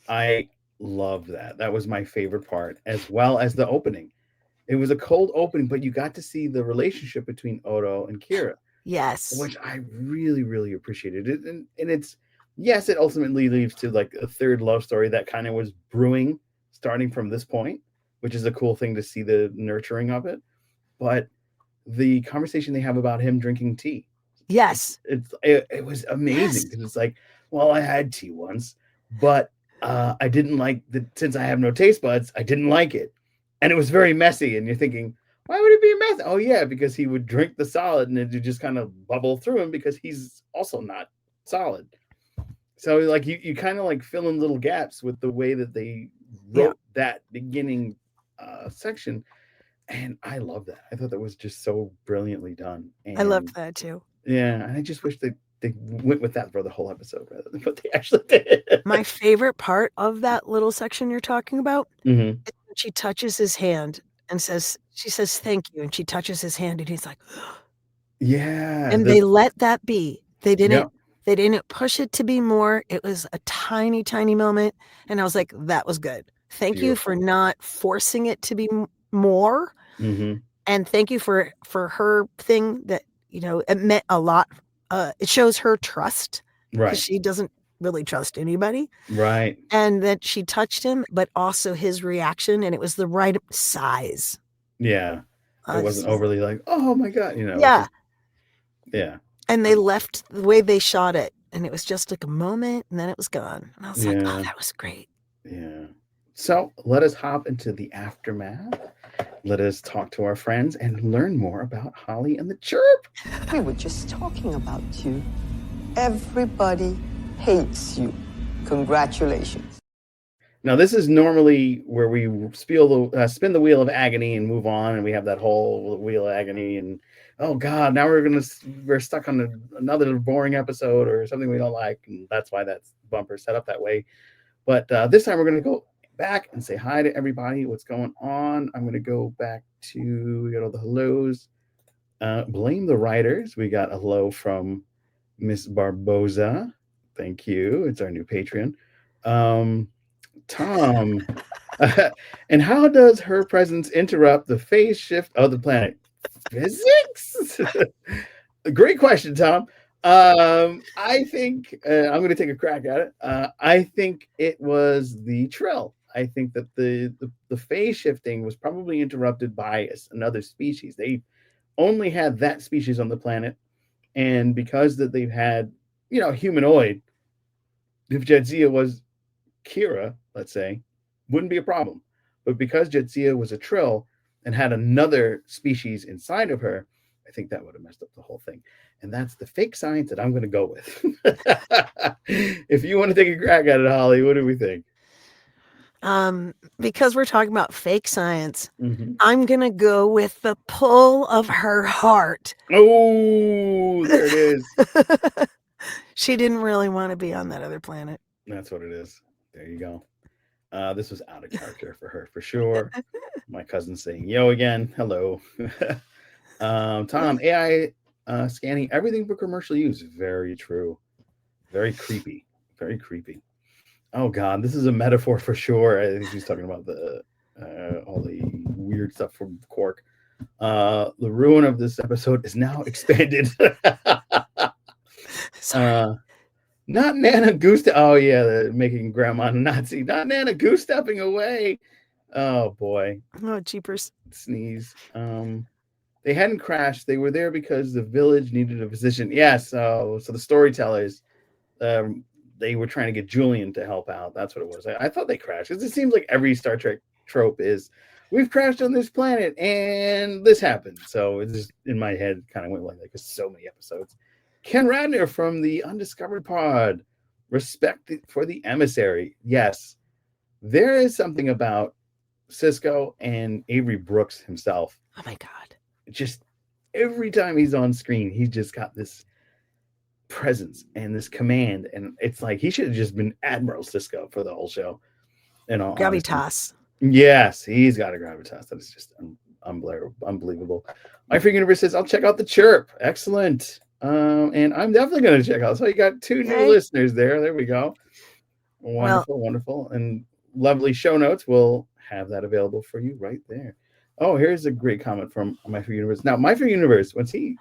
I love that. That was my favorite part, as well as the opening. It was a cold opening, but you got to see the relationship between Odo and Kira, Yes. which I really, really appreciated. And it's, yes, it ultimately leads to like a third love story that kind of was brewing starting from this point, which is a cool thing to see the nurturing of it. But the conversation they have about him drinking tea, Yes. it was amazing Yes. because it's like, well, I had tea once, but I didn't like the since I have no taste buds, I didn't like it, and it was very messy. And you're thinking, why would it be messy? Oh yeah, because he would drink the solid and it would just kind of bubble through him because he's also not solid. So like you kind of like fill in little gaps with the way that they Yeah. wrote that beginning section, and I love that. I thought that was just so brilliantly done. I And loved that too. yeah, and I just wish they went with that for the whole episode rather than what they actually did. My favorite part of that little section you're talking about Mm-hmm. is when she touches his hand and she says, thank you. And she touches his hand and he's like, Yeah. and they let that be. Yep. They didn't push it to be more. It was a tiny, tiny moment. And I was like, that was good. Thank you for Beautiful. not forcing it to be more. Mm-hmm. And thank you for her thing that, it meant a lot. It shows her trust because Right. she doesn't really trust anybody. Right. And that she touched him, but also his reaction, and it was the right size. Yeah. It wasn't She's overly like, oh my God, it's yeah. just yeah. And they left the way they shot it, and it was just like a moment, and then it was gone. And I was like, oh, Yeah. that was great. Yeah. So let us hop into the aftermath. Let us talk to our friends and learn more about Holly and the Chirp. We were just talking about you. Everybody hates you. Congratulations. Now, this is normally where we spin the wheel of agony and move on, and we have that whole wheel of agony. And oh God, now we're stuck on another boring episode or something we don't like, and that's why that bumper set up that way. But this time we're going to go back and say hi to everybody. What's going on? I'm going to go back to we got all the hellos. Blame the writers. We got a hello from Miss Barboza. Thank you. It's our new Patreon. Tom. And how does her presence interrupt the phase shift of the planet? Physics? Great question, Tom. I think I'm going to take a crack at it. I think it was the trill. I think that the phase shifting was probably interrupted by another species. They only had that species on the planet, and because that they've had, humanoid, if Jadzia was Kira, let's say, wouldn't be a problem. But because Jadzia was a trill and had another species inside of her, I think that would have messed up the whole thing. And that's the fake science that I'm going to go with. If you want to take a crack at it, Holly, what do we think? Because we're talking about fake science, Mhm. I'm going to go with the pull of her heart. Oh, there it is. She didn't really want to be on that other planet. That's what it is. There you go. This was out of character for her, for sure. My cousin's saying, yo again. Hello. Tom, AI scanning everything for commercial use. Very true. Very creepy. Very creepy. Oh God, this is a metaphor for sure. I think he's talking about the all the weird stuff from Quark. The ruin of this episode is now expanded. Sorry. Not Nana Goose. Oh yeah, making Grandma Nazi. Not Nana Goose stepping away. Oh boy, Oh, jeepers. sneeze. They hadn't crashed. They were there because the village needed a physician. Yes. So the storytellers, um, they were trying to get Julian to help out. That's what it was. I thought they crashed because it seems like every Star Trek trope is we've crashed on this planet and this happened. So it's just in my head kind of went like that because so many episodes. Ken Radner from the Undiscovered Pod. Respect for the emissary. Yes, there is something about Cisco and Avery Brooks himself. Oh my God. Just every time he's on screen, he's just got this presence and this command. And it's like he should have just been Admiral Cisco for the whole show. In all honesty. Gravitas. Yes, he's got a gravitas. That is just unbelievable. My Freak Universe says, I'll check out the chirp. Excellent. And I'm definitely going to check out. So you got 2 new listeners there. There we go. Wonderful, wonderful. And lovely show notes. We'll have that available for you right there. Oh, here's a great comment from My Freak Universe. Now, My Freak Universe, once he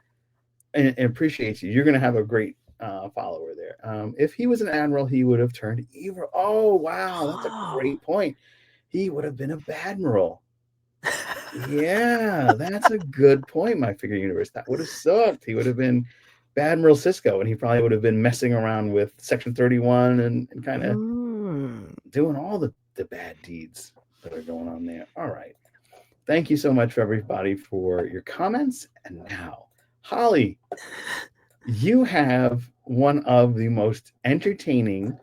appreciates you, you're going to have a great follower there. If he was an admiral, he would have turned evil. Oh, wow. That's a great point. He would have been a badmiral. Yeah, that's a good point, My Figure Universe. That would have sucked. He would have been Badmiral Cisco, and he probably would have been messing around with Section 31 and kind of doing all the bad deeds that are going on there. All right. Thank you so much for everybody for your comments. And now, Holly, you have one of the most entertaining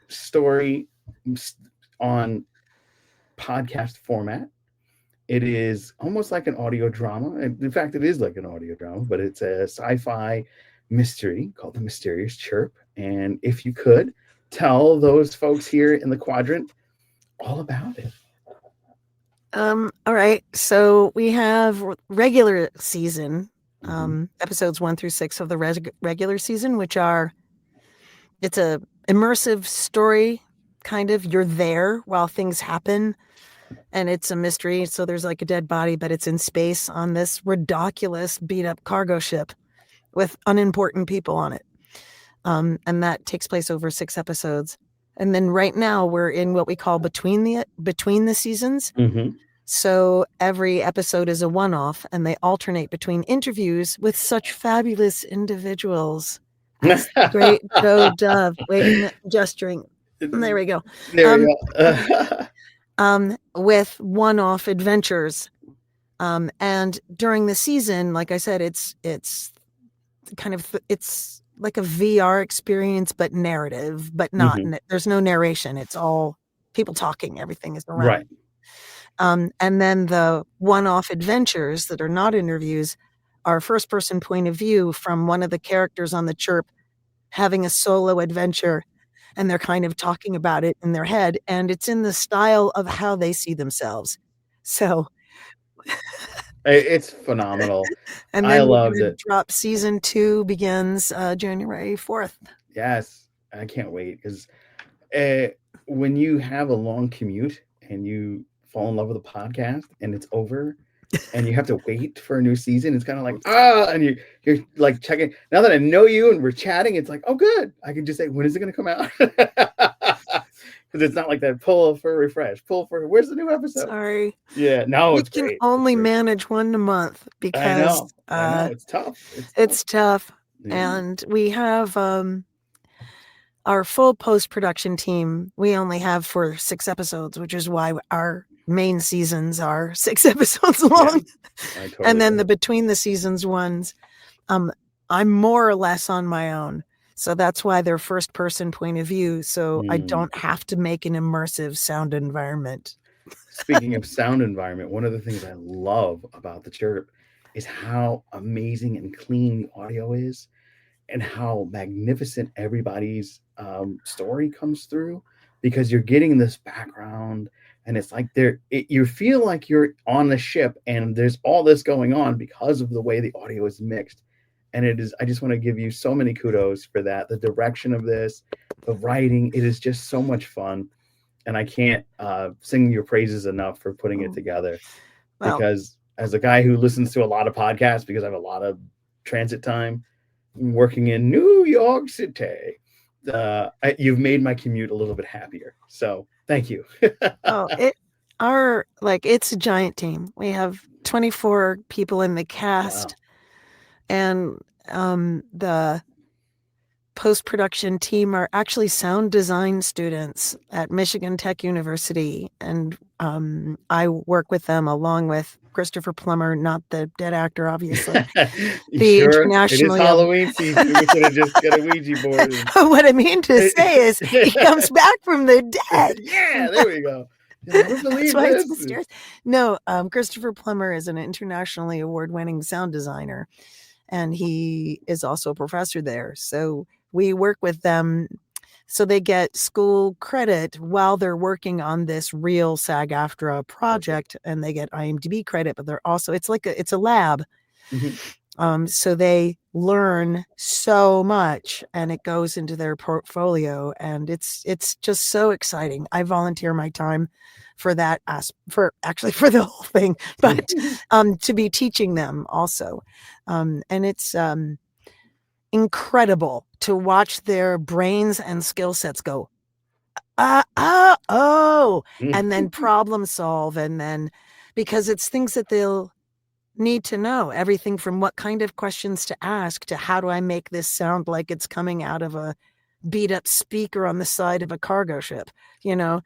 story on podcast format. It is almost like an audio drama. In fact, it is like an audio drama, but it's a sci-fi mystery called The Mysterious Chirp. And if you could tell those folks here in the Quadrant all about it. All right. So we have regular season, episodes 1 through 6 of the regular season, which are, it's a immersive story, kind of. You're there while things happen, and it's a mystery. So there's like a dead body, but it's in space on this ridiculous beat up cargo ship with unimportant people on it. And that takes place over 6 episodes. And then right now we're in what we call between the seasons. So every episode is a one-off, and they alternate between interviews with such fabulous individuals. As the great Joe Dove. Wait, gesturing. There we go. There we go. With one-off adventures. And during the season, like I said, it's kind of, it's like a VR experience, but narrative, but not, there's no narration. It's all people talking. Everything is around. Right. And then the one-off adventures that are not interviews are first-person point of view from one of the characters on the chirp having a solo adventure, and they're kind of talking about it in their head, and it's in the style of how they see themselves. So it's phenomenal. And then I loved it. Drop season 2 begins January 4th. Yes, I can't wait because when you have a long commute and you fall in love with a podcast and it's over and you have to wait for a new season, it's kind of like and you're like checking. Now that I know you and we're chatting, it's like, oh good, I can just say, when is it going to come out? Because it's not like that pull for refresh, pull for where's the new episode. Sorry. Yeah, no, we it's can great. only manage one a month because I know. It's tough. It's tough. And we have our full post-production team we only have for 6 episodes, which is why our main seasons are 6 episodes long. Yeah, and then the between the seasons ones, I'm more or less on my own. So that's why they're first person point of view. So I don't have to make an immersive sound environment. Speaking of sound environment, one of the things I love about the chirp is how amazing and clean the audio is, and how magnificent everybody's story comes through, because you're getting this background, and it's like you feel like you're on the ship and there's all this going on because of the way the audio is mixed. And it is, I just want to give you so many kudos for that. The direction of this, the writing, it is just so much fun. And I can't sing your praises enough for putting it together. Well, Because as a guy who listens to a lot of podcasts, because I have a lot of transit time working in New York City, you've made my commute a little bit happier. So thank you. it's a giant team. We have 24 people in the cast, and the post-production team are actually sound design students at Michigan Tech University, and I work with them along with Christopher Plummer, not the dead actor, obviously. The sure? Internationally, it is Halloween season. We could have just got a Ouija board. What I mean to say is, he comes back from the dead. Yeah, there we go. That's why it's mysterious. No, Christopher Plummer is an internationally award-winning sound designer, and he is also a professor there. So we work with them, so they get school credit while they're working on this real SAG-AFTRA project, and they get IMDb credit, but they're also, it's a lab. So they learn so much, and it goes into their portfolio, and it's just so exciting. I volunteer my time for that, for the whole thing, but to be teaching them also. And it's incredible to watch their brains and skill sets go, and then problem solve, and then, because it's things that they'll need to know, everything from what kind of questions to ask to how do I make this sound like it's coming out of a beat up speaker on the side of a cargo ship, really,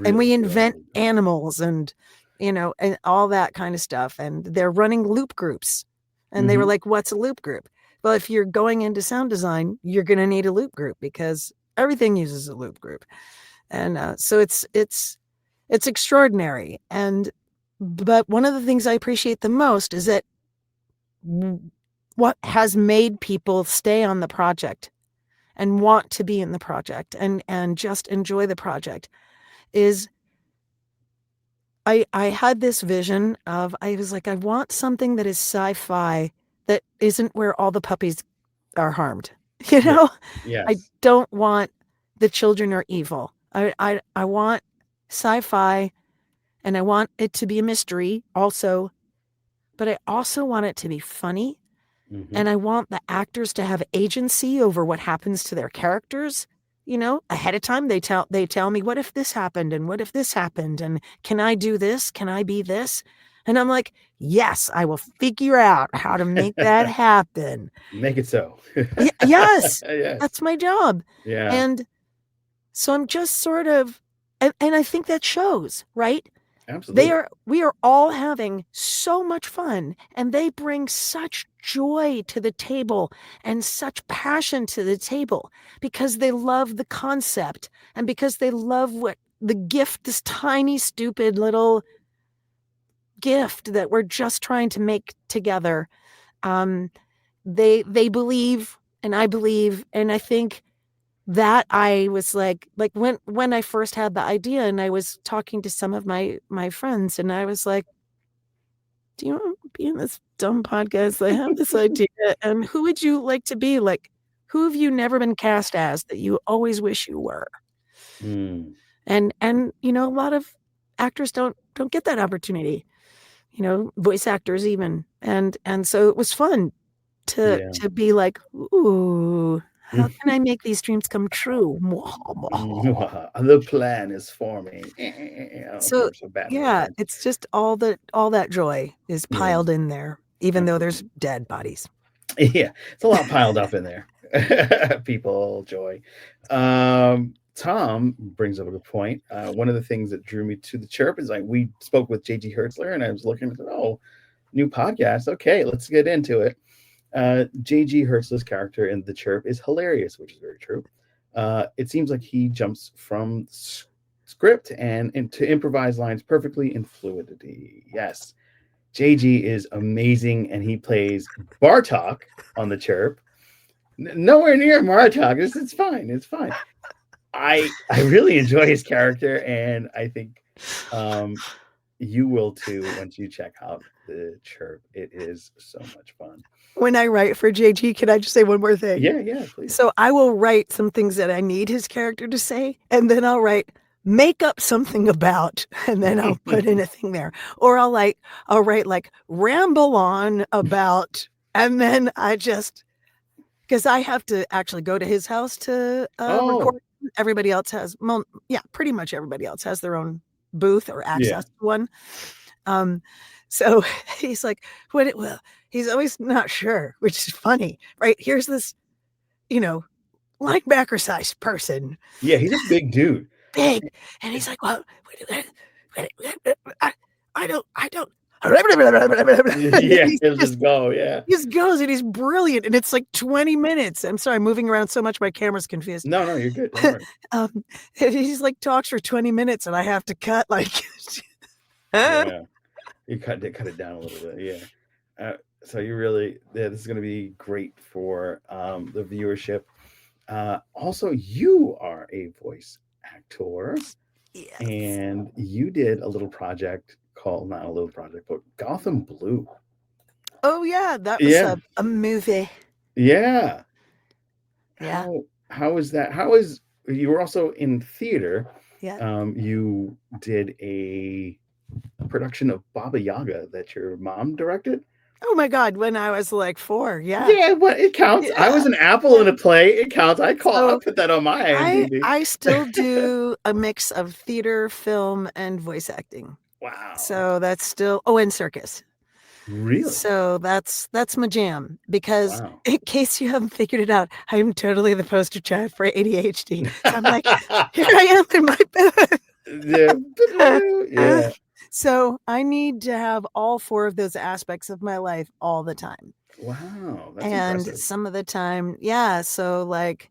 and we invent animals and and all that kind of stuff, and they're running loop groups, and they were like, what's a loop group? Well, if you're going into sound design, you're going to need a loop group because everything uses a loop group. And so it's extraordinary. But one of the things I appreciate the most is that what has made people stay on the project and want to be in the project and just enjoy the project is, I had this vision of, I was like, I want something that is sci-fi that isn't where all the puppies are harmed. Yes. I don't want the children are evil. I want sci-fi, and I want it to be a mystery also, but I also want it to be funny. And I want the actors to have agency over what happens to their characters. Ahead of time, they tell me, what if this happened? And what if this happened? And can I do this? Can I be this? And I'm like, yes, I will figure out how to make that happen. Make it so. Yes, that's my job. Yeah. And so I'm just sort of, and I think that shows, right? Absolutely. We are all having so much fun, and they bring such joy to the table and such passion to the table because they love the concept and because they love what the gift, this tiny, stupid little gift that we're just trying to make together. They believe, and I believe, and I think that I was like when I first had the idea, and I was talking to some of my friends, and I was like, do you want to be in this dumb podcast? I have this idea, and who would you like to be? Like, who have you never been cast as that you always wish you were? And a lot of actors don't get that opportunity, voice actors even, and so it was fun to be like, ooh, how can I make these dreams come true? The plan is forming. So it's just all that joy is piled in there, even though there's dead bodies. Yeah, it's a lot piled up in there. People, joy. Tom brings up a good point. One of the things that drew me to the chirp is we spoke with JG Hertzler, and I was looking at new podcast. Okay, let's get into it. J.G. Hertzler's character in The Chirp is hilarious, which is very true. It seems like he jumps from script and into improvised lines perfectly in fluidity. Yes, JG is amazing, and he plays Bartok on The Chirp. Nowhere near Martok. It's fine. It's fine. I really enjoy his character, and I think you will too once you check out The Chirp. It is so much fun. When I write for JG, can I just say one more thing? Yeah, please. So I will write some things that I need his character to say, and then I'll write make up something about, and then I'll put in a thing there. Or I'll write like ramble on about, and then I just, because I have to actually go to his house to record. Everybody else has, well, yeah, pretty much everybody else has their own booth or access to one. So he's like, well, he's always not sure, which is funny, right? Here's this, linebacker sized person. Yeah, he's a big dude. Big. And he's like, well, I don't. Yeah, he'll just go. Yeah. He just goes and he's brilliant. And it's like 20 minutes. I'm sorry, I'm moving around so much my camera's confused. No, you're good. Don't worry. And he's like talks for 20 minutes and I have to cut like yeah. You cut it down a little bit. Yeah. So you really, this is going to be great for the viewership. Also, you are a voice actor. Yes. And you did a little project called, not a little project, but Gotham Blue. Oh yeah, that was a movie. Yeah. Yeah. How is that? You were also in theater. Yeah. You did a production of Baba Yaga that your mom directed. Oh my God, when I was like 4, yeah. Yeah, but it counts. Yeah. I was an apple in a play. It counts. I'll put that on my IMDb. I still do a mix of theater, film, and voice acting. Wow. So that's still, and circus. Really? So that's my jam, because in case you haven't figured it out, I'm totally the poster child for ADHD. So I'm like, here I am in my bed. Yeah. So I need to have all 4 of those aspects of my life all the time. Wow. That's and impressive. Some of the time, yeah. So like,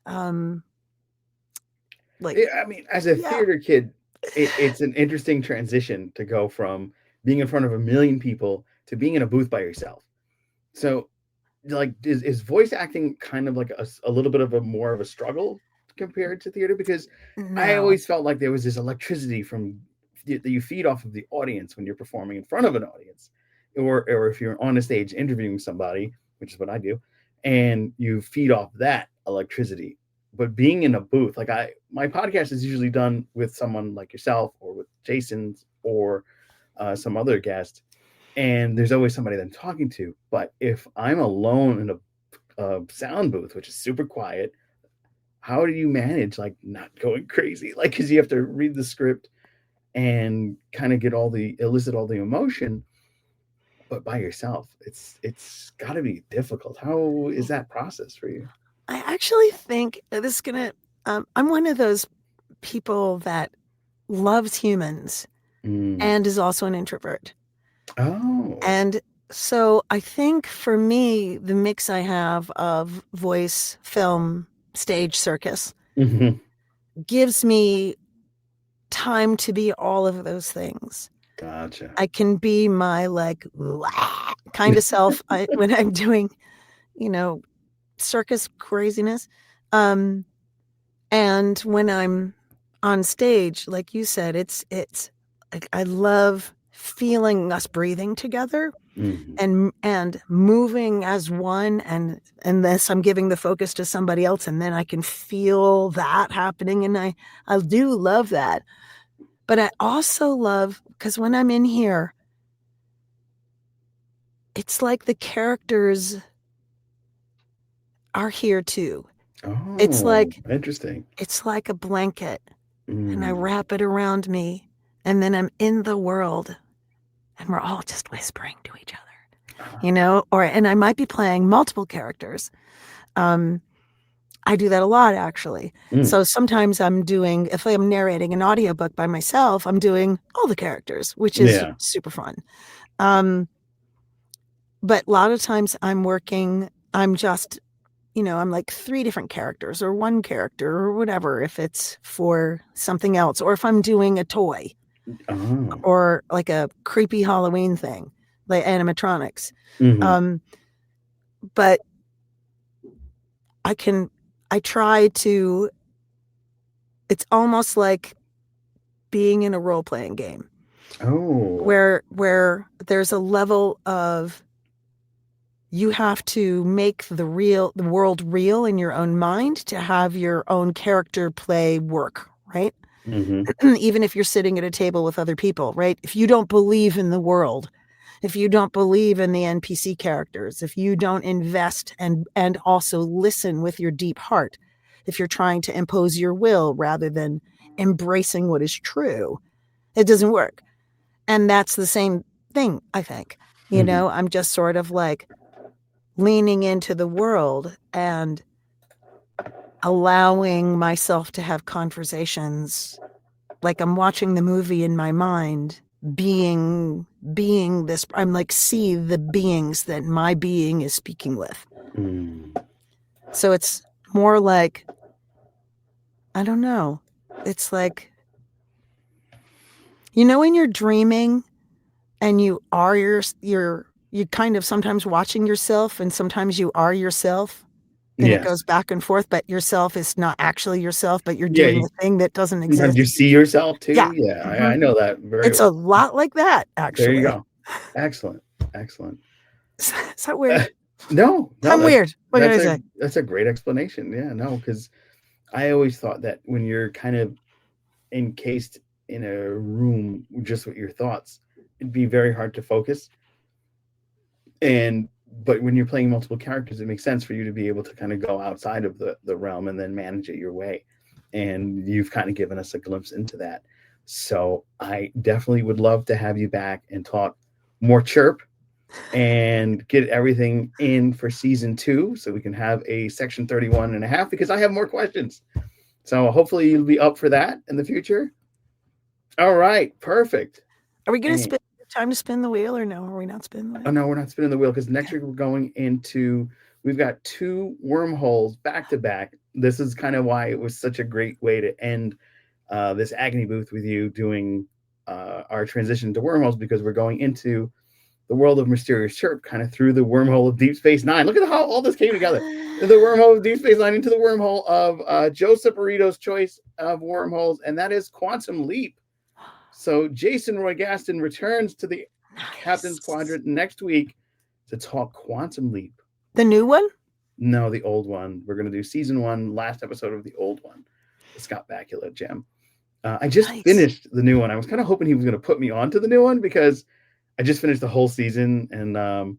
I mean, as a theater kid, it's an interesting transition to go from being in front of a million people to being in a booth by yourself. So like, is voice acting kind of like a little bit of more of a struggle compared to theater? Because I always felt like there was this electricity that you feed off of the audience when you're performing in front of an audience, or if you're on a stage interviewing somebody, which is what I do, and you feed off that electricity. But being in a booth, like my podcast is usually done with someone like yourself or with Jason's or some other guest, and there's always somebody that I'm talking to. But if I'm alone in a sound booth, which is super quiet, how do you manage like not going crazy? Like, because you have to read the script and kind of elicit all the emotion, but by yourself, it's got to be difficult. How is that process for you? I actually think this is gonna. I'm one of those people that loves humans and is also an introvert. Oh. And so I think for me, the mix I have of voice, film, stage, circus gives me time to be all of those things. Gotcha. I can be my like kind of self when I'm doing, circus craziness. And when I'm on stage, like you said, it's like I love feeling us breathing together and moving as one, and this I'm giving the focus to somebody else, and then I can feel that happening, and I do love that. But I also love, because when I'm in here, it's like the characters are here too. Oh, it's like interesting. It's like a blanket, and I wrap it around me, and then I'm in the world, and we're all just whispering to each other, and I might be playing multiple characters. I do that a lot, actually. So sometimes if I'm narrating an audiobook by myself, I'm doing all the characters, which is super fun. But a lot of times I'm just, I'm like 3 different characters or 1 character or whatever, if it's for something else, or if I'm doing a toy Oh. or like a creepy Halloween thing, like animatronics. Mhm. But I try to, it's almost like being in a role-playing game Oh. where there's a level of, you have to make the world real in your own mind to have your own character play work, right? Mhm. Even if you're sitting at a table with other people, right? If you don't believe in the world, if you don't believe in the NPC characters, if you don't invest and also listen with your deep heart, if you're trying to impose your will rather than embracing what is true, it doesn't work. And that's the same thing, I think. Mhm. I'm just sort of like leaning into the world and allowing myself to have conversations like I'm watching the movie in my mind, being this, I'm like, see the beings that my being is speaking with. Mm. So it's more like, I don't know, it's like, when you're dreaming and you are you kind of sometimes watching yourself and sometimes you are yourself, and it Yes. goes back and forth, but yourself is not actually yourself, but you're Yeah, doing the thing that doesn't sometimes you exist. see yourself Yeah. too. Yeah, I Mhm. know that very It's well. a lot like that, There you actually. go. Excellent. Excellent. Is that weird? No, no, I'm weird. What can that's I a say? that's a great explanation. Yeah, no, because I always thought that when you're kind of encased in a room just with your thoughts, it'd be very hard to focus. And but when you're playing multiple characters, it makes sense for you to be able to kind of go outside of the realm and then manage it your way. And you've kind of given us a glimpse into that. So I definitely would love to have you back and talk more chirp and get everything in for season 2 so we can have a section 31 and a half because I have more questions. So hopefully you'll be up for that in the future. All right, perfect. Are we going to And, spin time to spin the wheel, or no? Are we not spinning the oh wheel? no, we're not spinning the wheel because next Okay. week we're going into, we've got 2 wormholes back to back. This is kind of why it was such a great way to end this agony booth with you doing our transition to wormholes because we're going into the world of Mysterious Chirp kind of through the wormhole of Deep Space Nine. Look at how all this came together. The wormhole of Deep Space Nine into the wormhole of Joseph Burrito's choice of wormholes, and that is Quantum Leap. So Jason Roy Gaston returns to the Captain's Nice. Quadrant next week to talk Quantum Leap. The new one? No, the old one. We're going to do season 1, last episode of the old one, the Scott Bakula gem. I just Nice. finished the new one. I was kind of hoping he was going to put me on to the new one because I just finished the whole season, and I'm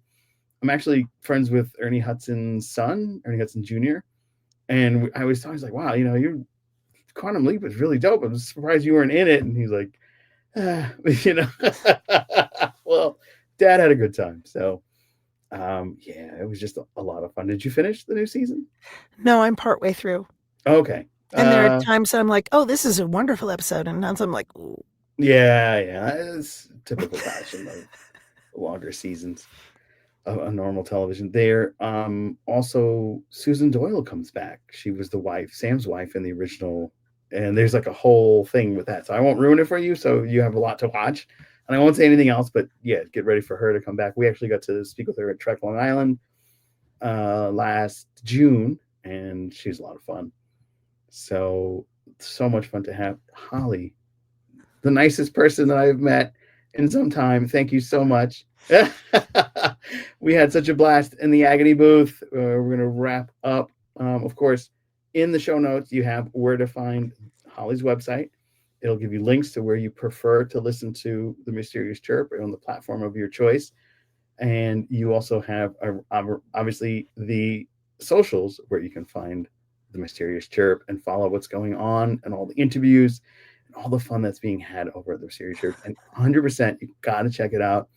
actually friends with Ernie Hudson's son, Ernie Hudson Jr. And I was talking, he's like, wow, your Quantum Leap is really dope. I'm surprised you weren't in it. And he's like, you know, well, Dad had a good time. So, yeah, it was just a lot of fun. Did you finish the new season? No, I'm partway through. Okay. And there are times I'm like, oh, this is a wonderful episode. And times I'm like, ooh. Yeah, it's typical fashion of longer seasons of normal television. There, also Susan Doyle comes back. She was the wife, Sam's wife in the original, and there's like a whole thing with that. So I won't ruin it for you. So you have a lot to watch, and I won't say anything else. But yeah, get ready for her to come back. We actually got to speak with her at Trek Long Island last June, and she's a lot of fun. So much fun to have Holly, the nicest person that I've met in some time. Thank you so much. We had such a blast in the agony booth. We're going to wrap up. Of course, in the show notes, you have where to find Holly's website. It'll give you links to where you prefer to listen to the Mysterious Chirp on the platform of your choice. And you also have, obviously, the socials where you can find the Mysterious Chirp and follow what's going on and all the interviews and all the fun that's being had over at the Mysterious Chirp. And 100%, you got to check it out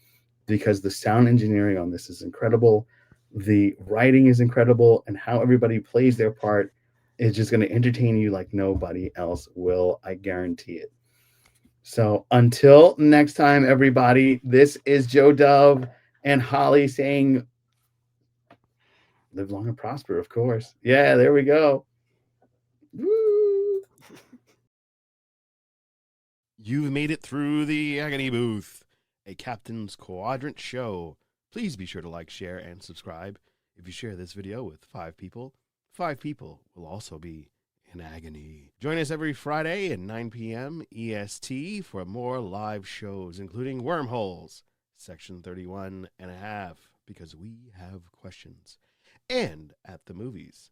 because the sound engineering on this is incredible. The writing is incredible, and how everybody plays their part is just going to entertain you like nobody else will. I guarantee it. So until next time, everybody, this is Joe Dove. And Holly saying, live long and prosper, of course. Yeah, there we go. Woo. You've made it through the Agony Booth, a Captain's Quadrant show. Please be sure to like, share, and subscribe. If you share this video with 5 people will also be in agony. Join us every Friday at 9 p.m. EST for more live shows, including Wormholes, Section 31 and a half, because we have questions, and At the Movies,